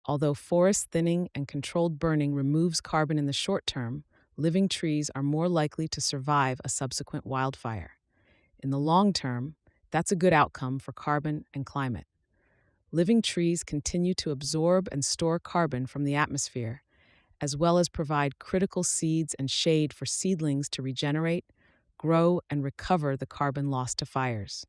Although forest thinning and controlled burning removes carbon in the short term, living trees are more likely to survive a subsequent wildfire. In the long term, that's a good outcome for carbon and climate. Living trees continue to absorb and store carbon from the atmosphere, as well as provide critical seeds and shade for seedlings to regenerate, grow, and recover the carbon lost to fires.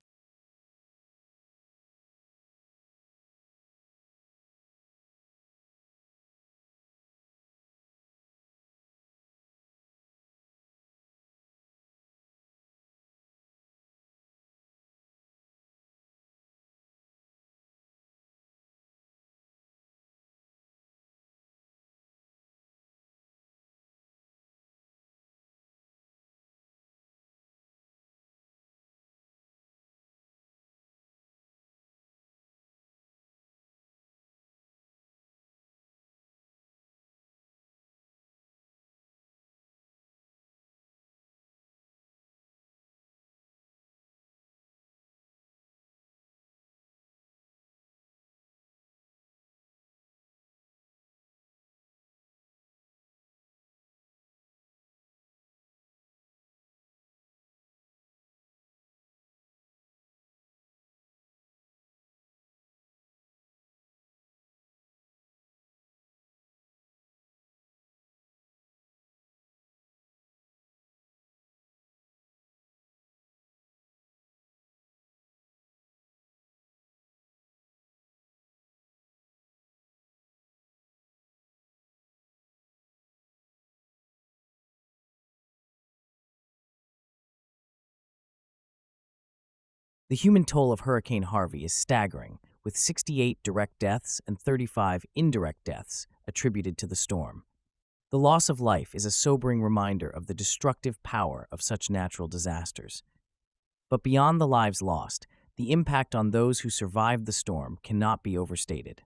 The human toll of Hurricane Harvey is staggering, with 68 direct deaths and 35 indirect deaths attributed to the storm. The loss of life is a sobering reminder of the destructive power of such natural disasters. But beyond the lives lost, the impact on those who survived the storm cannot be overstated.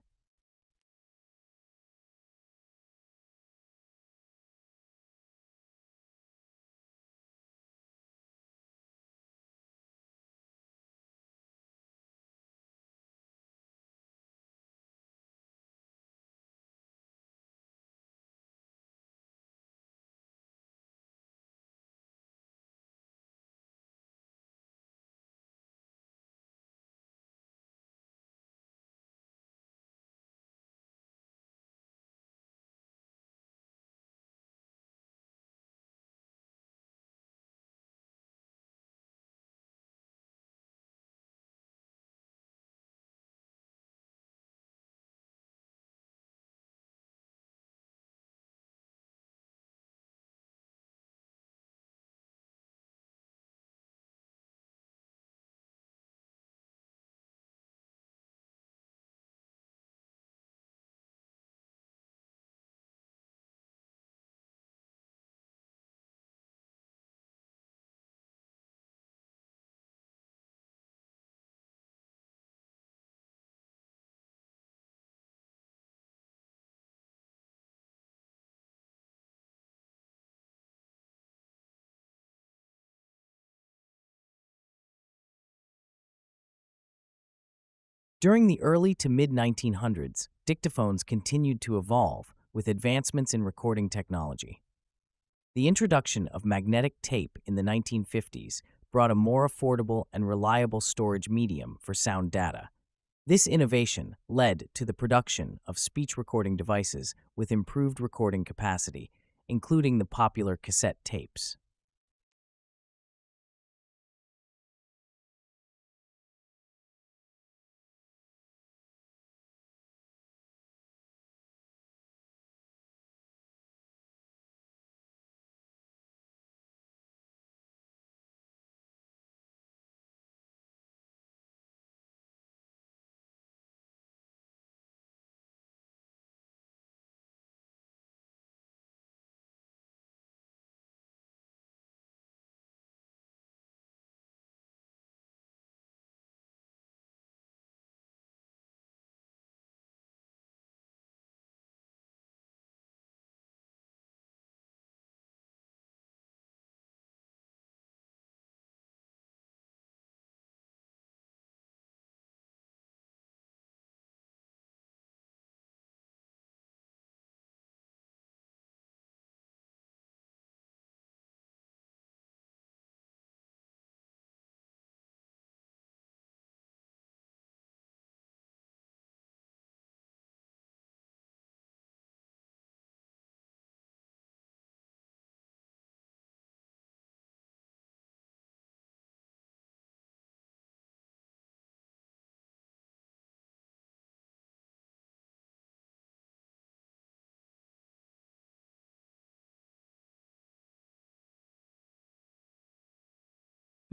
During the early to mid 1900s, dictaphones continued to evolve with advancements in recording technology. The introduction of magnetic tape in the 1950s brought a more affordable and reliable storage medium for sound data. This innovation led to the production of speech recording devices with improved recording capacity, including the popular cassette tapes.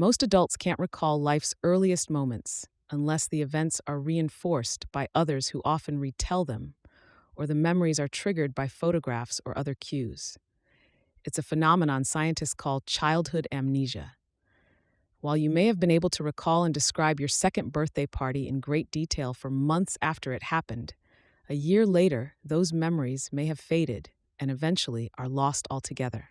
Most adults can't recall life's earliest moments unless the events are reinforced by others who often retell them, or the memories are triggered by photographs or other cues. It's a phenomenon scientists call childhood amnesia. While you may have been able to recall and describe your second birthday party in great detail for months after it happened, a year later, those memories may have faded and eventually are lost altogether.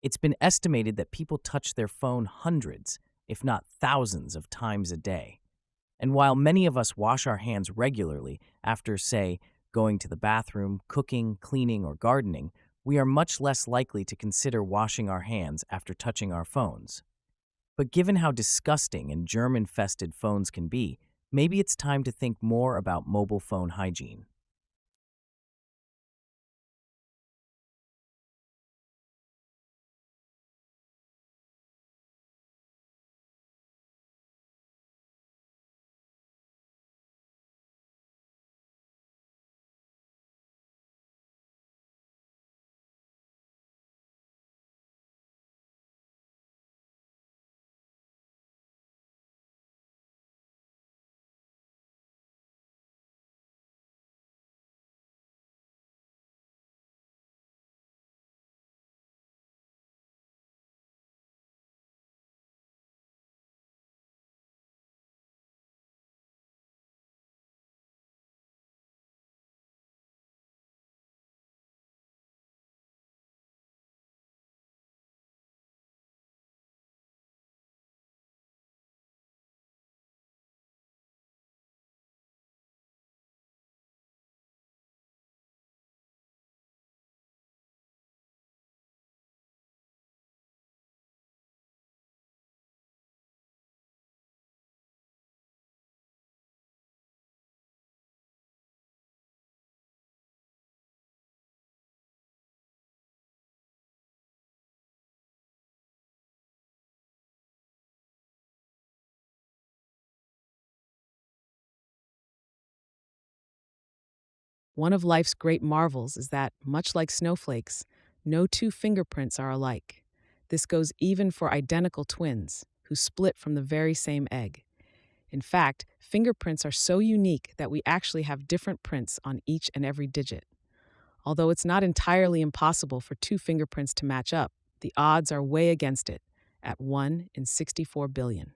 It's been estimated that people touch their phone hundreds, if not thousands, of times a day. And while many of us wash our hands regularly after, say, going to the bathroom, cooking, cleaning, or gardening, we are much less likely to consider washing our hands after touching our phones. But given how disgusting and germ-infested phones can be, maybe it's time to think more about mobile phone hygiene. One of life's great marvels is that, much like snowflakes, no two fingerprints are alike. This goes even for identical twins who split from the very same egg. In fact, fingerprints are so unique that we actually have different prints on each and every digit. Although it's not entirely impossible for two fingerprints to match up, the odds are way against it, at 1 in 64 billion.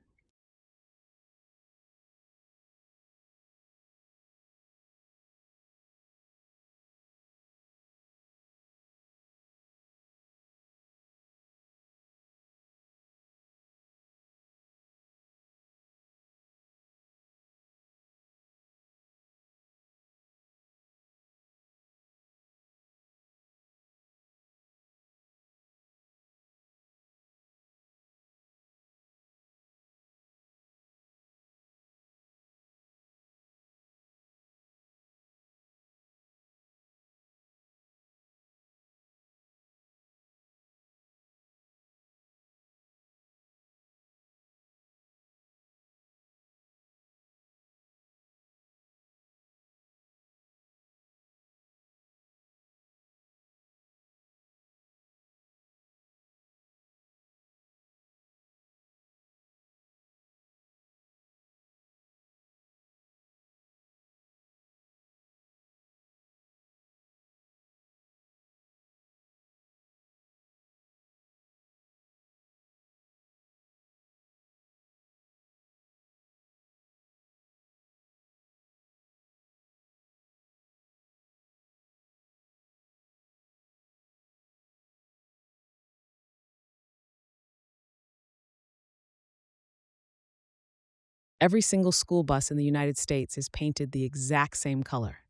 Every single school bus in the United States is painted the exact same color.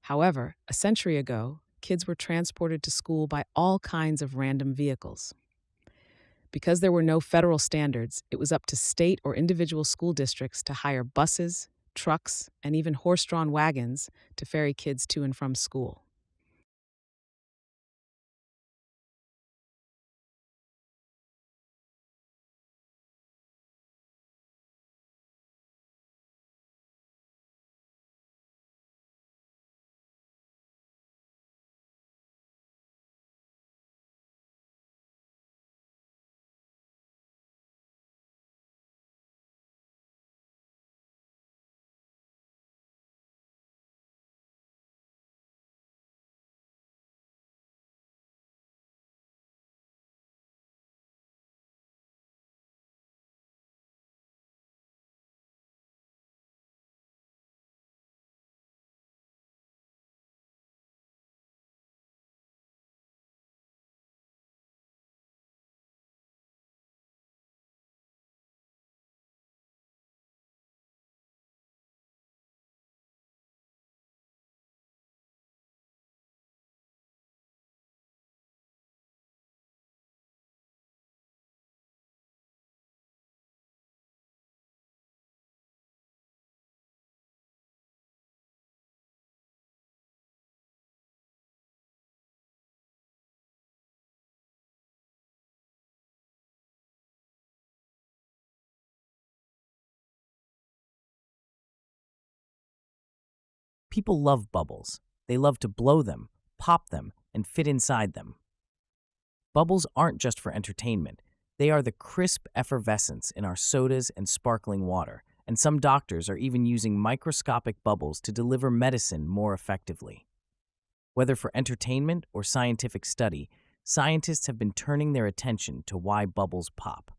However, a century ago, kids were transported to school by all kinds of random vehicles. Because there were no federal standards, it was up to state or individual school districts to hire buses, trucks, and even horse drawn wagons to ferry kids to and from school. People love bubbles. They love to blow them, pop them, and fit inside them. Bubbles aren't just for entertainment. They are the crisp effervescence in our sodas and sparkling water, and some doctors are even using microscopic bubbles to deliver medicine more effectively. Whether for entertainment or scientific study, scientists have been turning their attention to why bubbles pop.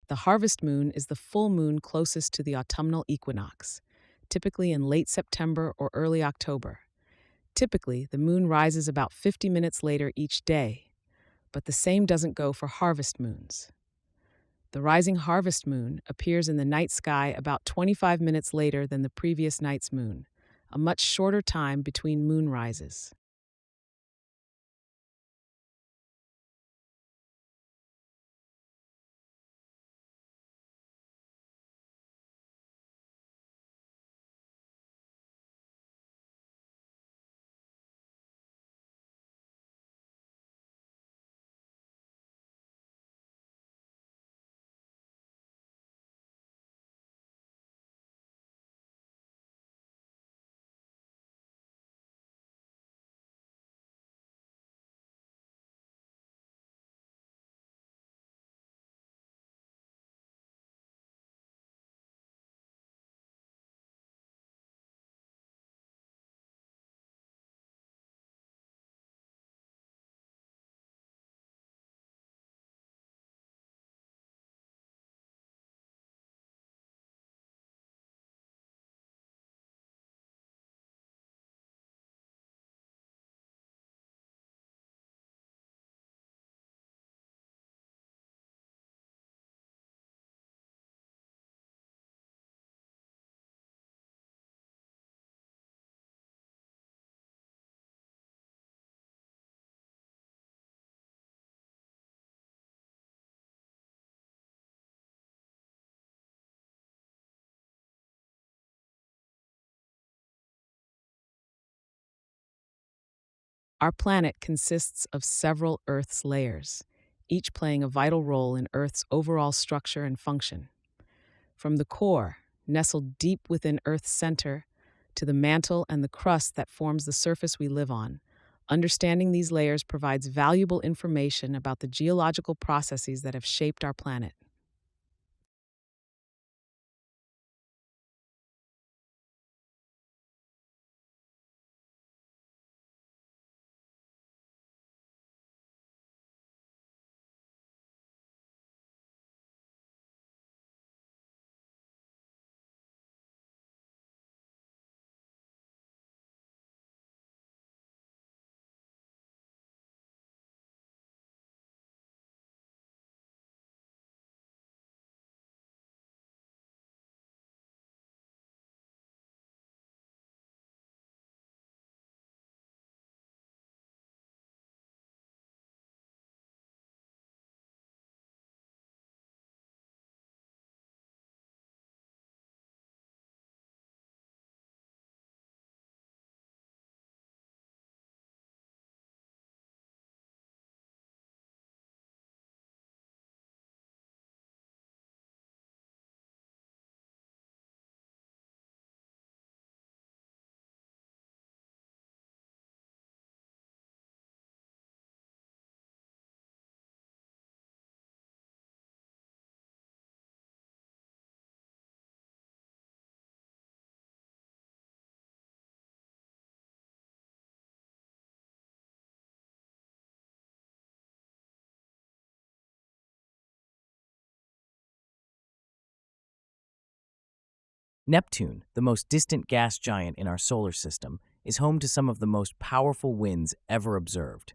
The harvest moon is the full moon closest to the autumnal equinox, typically in late September or early October. Typically, the moon rises about 50 minutes later each day, but the same doesn't go for harvest moons. The rising harvest moon appears in the night sky about 25 minutes later than the previous night's moon, a much shorter time between moon rises. Our planet consists of several Earth's layers, each playing a vital role in Earth's overall structure and function. From the core, nestled deep within Earth's center, to the mantle and the crust that forms the surface we live on, understanding these layers provides valuable information about the geological processes that have shaped our planet. Neptune, the most distant gas giant in our solar system, is home to some of the most powerful winds ever observed.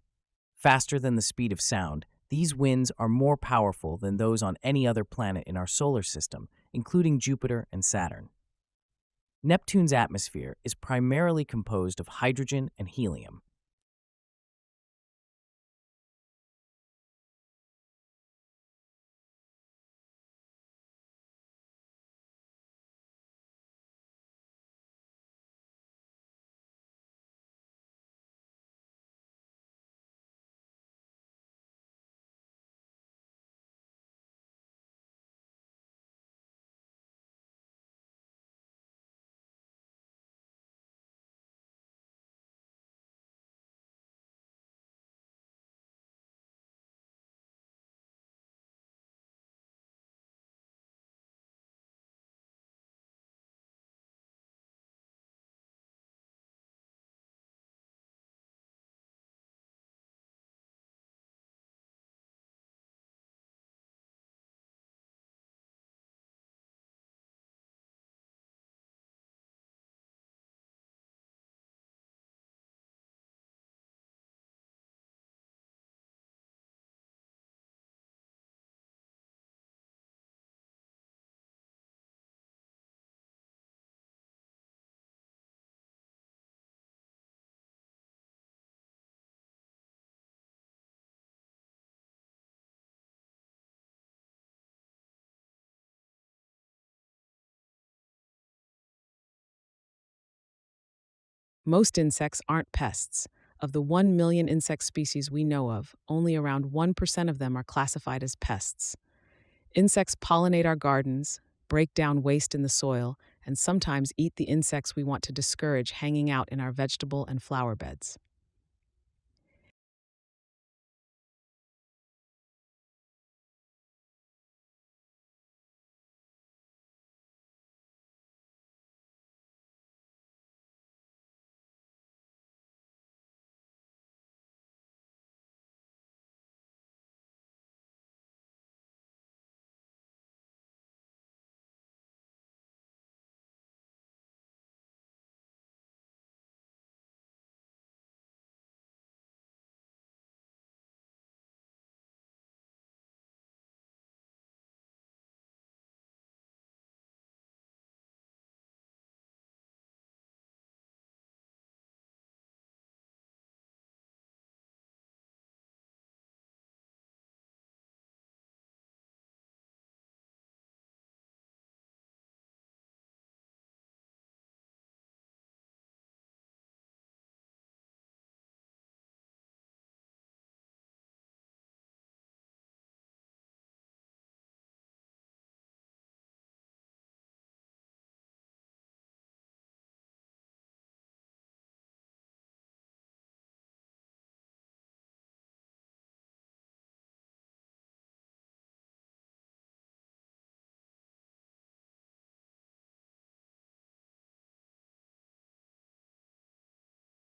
Faster than the speed of sound, these winds are more powerful than those on any other planet in our solar system, including Jupiter and Saturn. Neptune's atmosphere is primarily composed of hydrogen and helium. Most insects aren't pests. Of the 1 million insect species we know of, only around 1% of them are classified as pests. Insects pollinate our gardens, break down waste in the soil, and sometimes eat the insects we want to discourage hanging out in our vegetable and flower beds.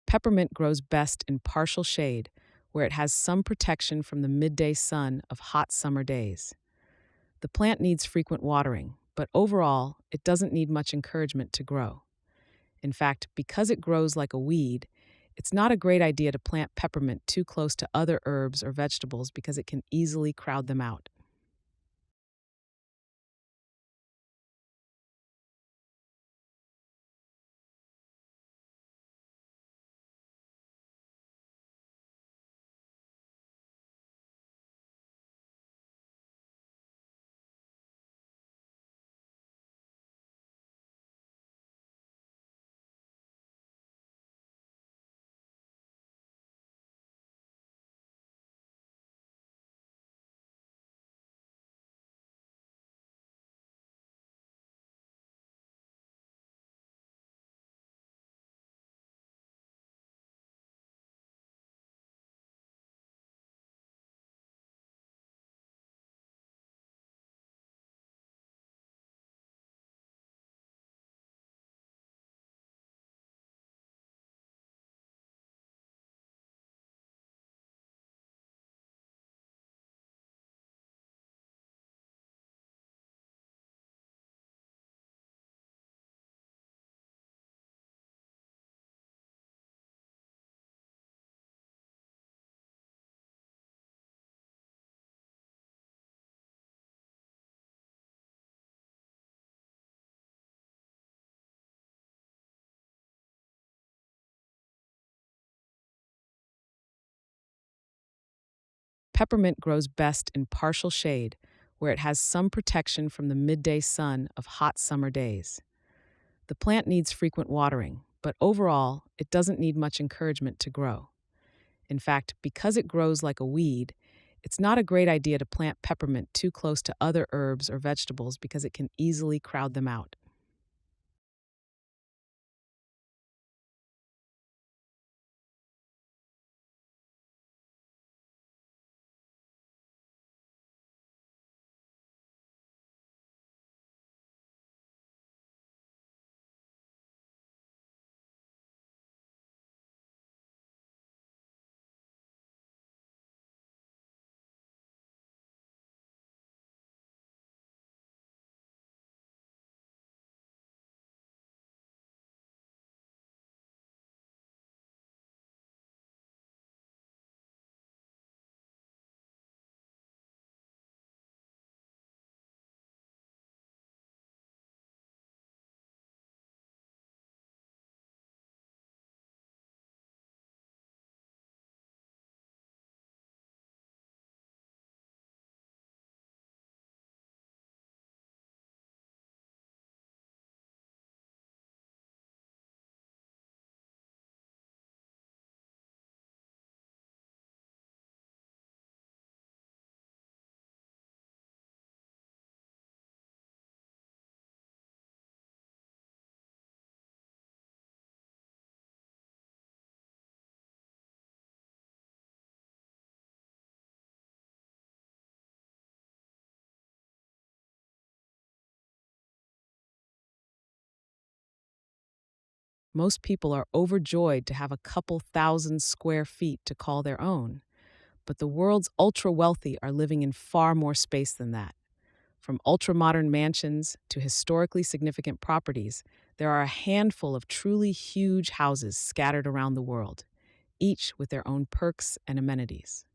Peppermint grows best in partial shade, where it has some protection from the midday sun of hot summer days. The plant needs frequent watering, but overall, it doesn't need much encouragement to grow. In fact, because it grows like a weed, it's not a great idea to plant peppermint too close to other herbs or vegetables because it can easily crowd them out. Peppermint grows best in partial shade, where it has some protection from the midday sun of hot summer days. The plant needs frequent watering, but overall, it doesn't need much encouragement to grow. In fact, because it grows like a weed, it's not a great idea to plant peppermint too close to other herbs or vegetables because it can easily crowd them out. Most people are overjoyed to have a couple thousand square feet to call their own, but the world's ultra wealthy are living in far more space than that. From ultra modern mansions to historically significant properties, there are a handful of truly huge houses scattered around the world, each with their own perks and amenities.